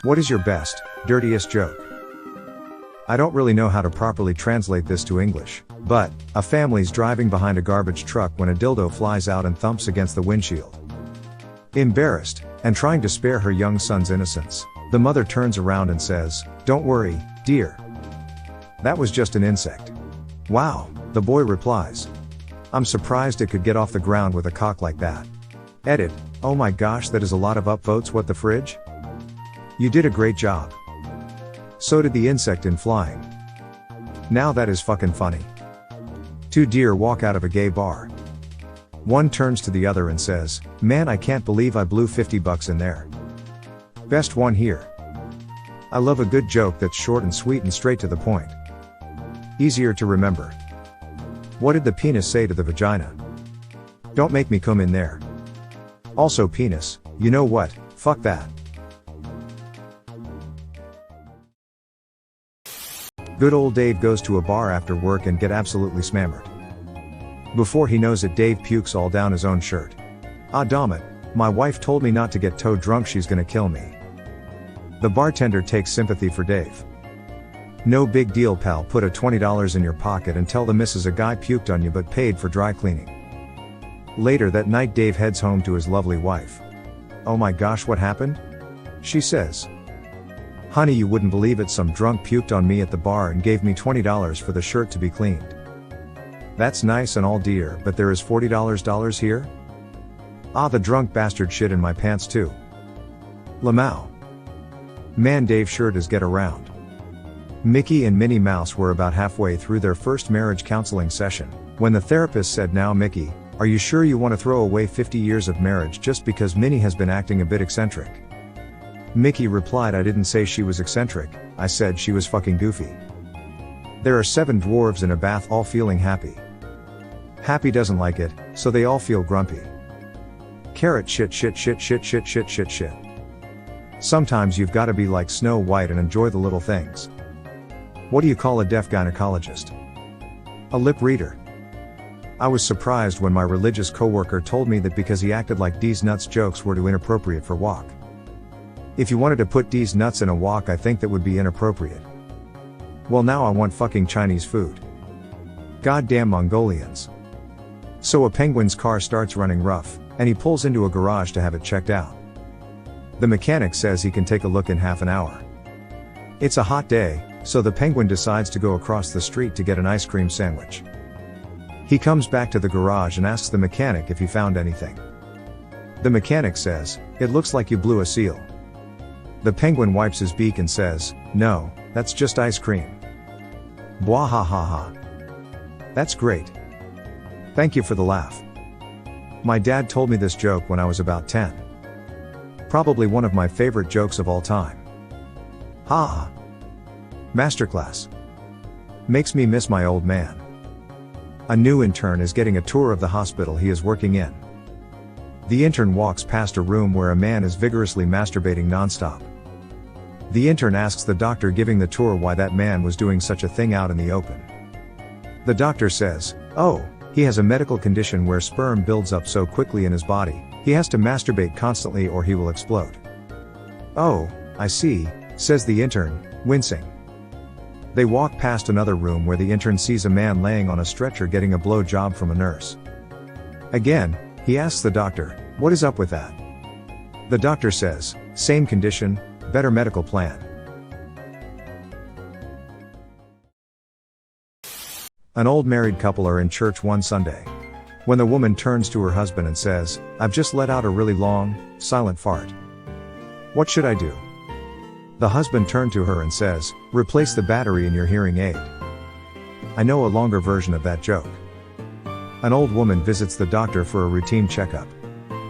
What is your best, dirtiest joke? I don't really know how to properly translate this to English, but, a family's driving behind a garbage truck when a dildo flies out and thumps against the windshield. Embarrassed, and trying to spare her young son's innocence, the mother turns around and says, "Don't worry, dear. That was just an insect." "Wow," the boy replies. "I'm surprised it could get off the ground with a cock like that." Edit, oh my gosh, that is a lot of upvotes. What the fridge? You did a great job. So did the insect in flying. Now that is fucking funny. Two deer walk out of a gay bar. One turns to the other and says, "Man, I can't believe I blew $50 in there. Best one here." I love a good joke that's short and sweet and straight to the point. Easier to remember. What did the penis say to the vagina? "Don't make me come in there." Also penis, you know what, fuck that. Good old Dave goes to a bar after work and get absolutely smammered. Before he knows it, Dave pukes all down his own shirt. "Ah damn it, my wife told me not to get toe drunk, she's gonna kill me." The bartender takes sympathy for Dave. "No big deal pal, put a $20 in your pocket and tell the missus a guy puked on you but paid for dry cleaning." Later that night Dave heads home to his lovely wife. "Oh my gosh, what happened?" She says. "Honey, you wouldn't believe it, some drunk puked on me at the bar and gave me $20 for the shirt to be cleaned." "That's nice and all dear, but there is $40 here?" "Ah, the drunk bastard shit in my pants too." Lamau. Man, Dave sure does get around. Mickey and Minnie Mouse were about halfway through their first marriage counseling session, when the therapist said, "Now Mickey, are you sure you want to throw away 50 years of marriage just because Minnie has been acting a bit eccentric?" Mickey replied, "I didn't say she was eccentric, I said she was fucking goofy." There are 7 dwarves in a bath all feeling happy. Happy doesn't like it, so they all feel grumpy. Carrot shit shit shit shit shit shit shit shit. Sometimes you've gotta be like Snow White and enjoy the little things. What do you call a deaf gynecologist? A lip reader. I was surprised when my religious coworker told me that because he acted like D's nuts jokes were too inappropriate for walk. If you wanted to put D's nuts in a wok, I think that would be inappropriate. Well, now I want fucking Chinese food. Goddamn Mongolians. So a penguin's car starts running rough, and he pulls into a garage to have it checked out. The mechanic says he can take a look in half an hour. It's a hot day, so the penguin decides to go across the street to get an ice cream sandwich. He comes back to the garage and asks the mechanic if he found anything. The mechanic says, "It looks like you blew a seal." The penguin wipes his beak and says, "No, that's just ice cream." Bwah ha ha ha. That's great. Thank you for the laugh. My dad told me this joke when I was about 10. Probably one of my favorite jokes of all time. Ha! Masterclass. Makes me miss my old man. A new intern is getting a tour of the hospital he is working in. The intern walks past a room where a man is vigorously masturbating nonstop. The intern asks the doctor giving the tour why that man was doing such a thing out in the open. The doctor says, "Oh, he has a medical condition where sperm builds up so quickly in his body, he has to masturbate constantly or he will explode." "Oh, I see," says the intern, wincing. They walk past another room where the intern sees a man laying on a stretcher getting a blow job from a nurse. Again, he asks the doctor, "What is up with that?" The doctor says, "Same condition, better medical plan." An old married couple are in church one Sunday, when the woman turns to her husband and says, "I've just let out a really long, silent fart. What should I do?" The husband turned to her and says, "Replace the battery in your hearing aid." I know a longer version of that joke. An old woman visits the doctor for a routine checkup.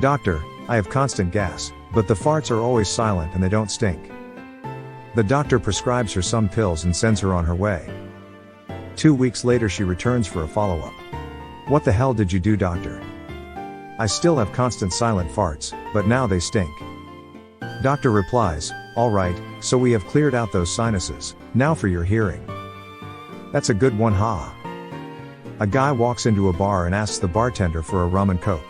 "Doctor, I have constant gas, but the farts are always silent and they don't stink." The doctor prescribes her some pills and sends her on her way. 2 weeks later she returns for a follow-up. "What the hell did you do, doctor? I still have constant silent farts, but now they stink." Doctor replies, "All right, so we have cleared out those sinuses, now for your hearing." That's a good one, ha. A guy walks into a bar and asks the bartender for a rum and coke.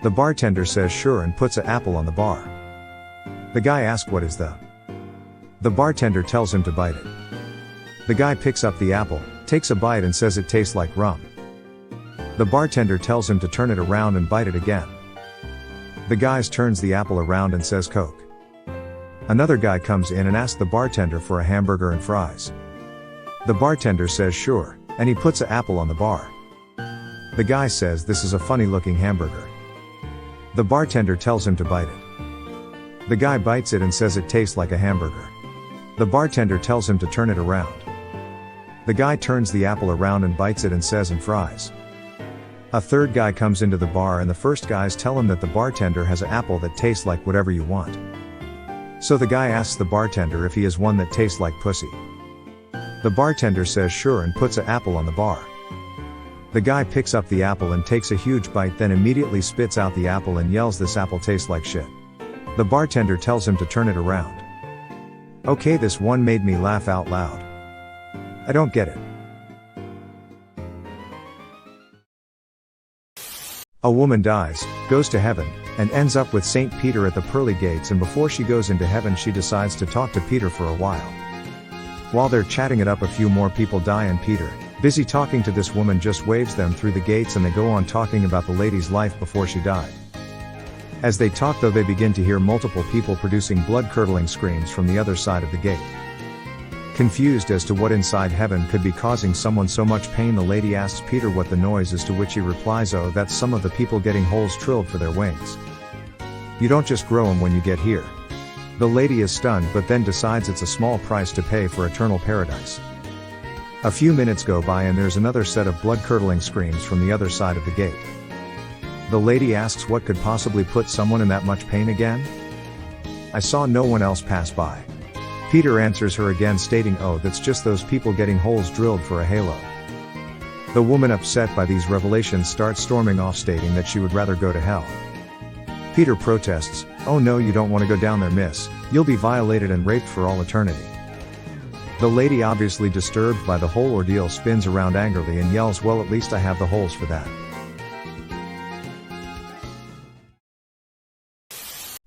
The bartender says sure and puts an apple on the bar. The guy asks what is the. The bartender tells him to bite it. The guy picks up the apple, takes a bite and says it tastes like rum. The bartender tells him to turn it around and bite it again. The guy turns the apple around and says Coke. Another guy comes in and asks the bartender for a hamburger and fries. The bartender says sure, and he puts an apple on the bar. The guy says this is a funny looking hamburger. The bartender tells him to bite it. The guy bites it and says it tastes like a hamburger. The bartender tells him to turn it around. The guy turns the apple around and bites it and says and fries. A third guy comes into the bar and the first guys tell him that the bartender has an apple that tastes like whatever you want. So the guy asks the bartender if he has one that tastes like pussy. The bartender says sure and puts an apple on the bar. The guy picks up the apple and takes a huge bite, then immediately spits out the apple and yells this apple tastes like shit. The bartender tells him to turn it around. Okay, this one made me laugh out loud. I don't get it. A woman dies, goes to heaven, and ends up with St. Peter at the pearly gates, and before she goes into heaven she decides to talk to Peter for a while. While they're chatting it up, a few more people die and Peter, busy talking to this woman, just waves them through the gates and they go on talking about the lady's life before she died. As they talk though, they begin to hear multiple people producing blood-curdling screams from the other side of the gate. Confused as to what inside heaven could be causing someone so much pain, the lady asks Peter what the noise is, to which he replies, oh, that's some of the people getting holes drilled for their wings. You don't just grow them when you get here. The lady is stunned but then decides it's a small price to pay for eternal paradise. A few minutes go by and there's another set of blood-curdling screams from the other side of the gate. The lady asks what could possibly put someone in that much pain again? I saw no one else pass by. Peter answers her again stating, oh, that's just those people getting holes drilled for a halo. The woman, upset by these revelations, starts storming off stating that she would rather go to hell. Peter protests, oh no, you don't want to go down there, miss, you'll be violated and raped for all eternity. The lady, obviously disturbed by the whole ordeal, spins around angrily and yells, well, at least I have the holes for that.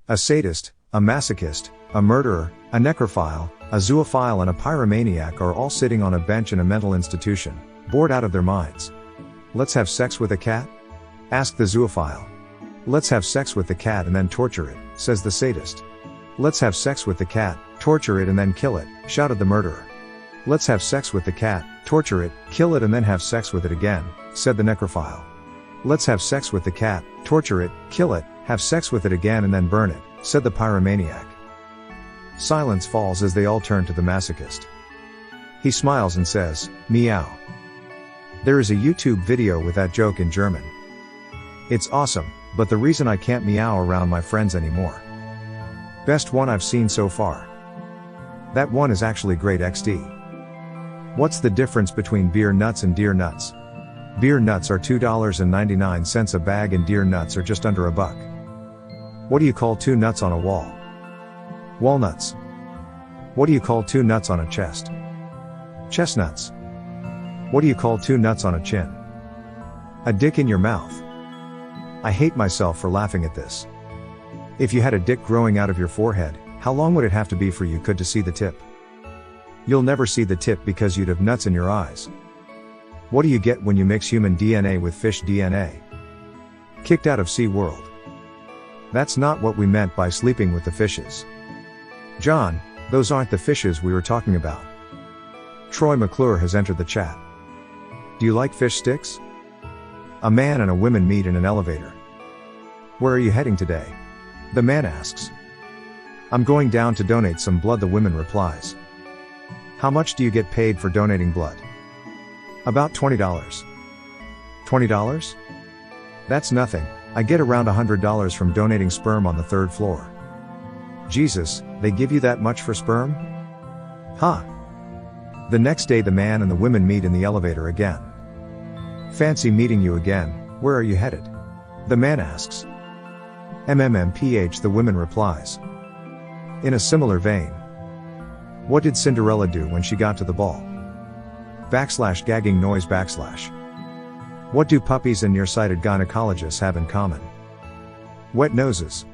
A sadist, a masochist, a murderer, a necrophile, a zoophile and a pyromaniac are all sitting on a bench in a mental institution, bored out of their minds. Let's have sex with a cat? Asked the zoophile. Let's have sex with the cat and then torture it, says the sadist. Let's have sex with the cat, torture it and then kill it, shouted the murderer. Let's have sex with the cat, torture it, kill it and then have sex with it again, said the necrophile. Let's have sex with the cat, torture it, kill it, have sex with it again and then burn it, said the pyromaniac. Silence falls as they all turn to the masochist. He smiles and says, meow. There is a YouTube video with that joke in German. It's awesome, but the reason I can't meow around my friends anymore. Best one I've seen so far. That one is actually great XD. What's the difference between beer nuts and deer nuts? Beer nuts are $2.99 a bag and deer nuts are just under $1. What do you call two nuts on a wall? Walnuts. What do you call two nuts on a chest? Chestnuts. What do you call two nuts on a chin? A dick in your mouth. I hate myself for laughing at this. If you had a dick growing out of your forehead, how long would it have to be for you to see the tip? You'll never see the tip because you'd have nuts in your eyes. What do you get when you mix human DNA with fish DNA? Kicked out of SeaWorld. That's not what we meant by sleeping with the fishes. John, those aren't the fishes we were talking about. Troy McClure has entered the chat. Do you like fish sticks? A man and a woman meet in an elevator. Where are you heading today? The man asks. I'm going down to donate some blood, the woman replies. How much do you get paid for donating blood? About $20. $20? That's nothing. I get around $100 from donating sperm on the 3rd floor. Jesus, they give you that much for sperm? Huh. The next day the man and the women meet in the elevator again. Fancy meeting you again, where are you headed? The man asks. MMMPH, the woman replies. In a similar vein. What did Cinderella do when she got to the ball? / gagging noise /. What do puppies and nearsighted gynecologists have in common? Wet noses.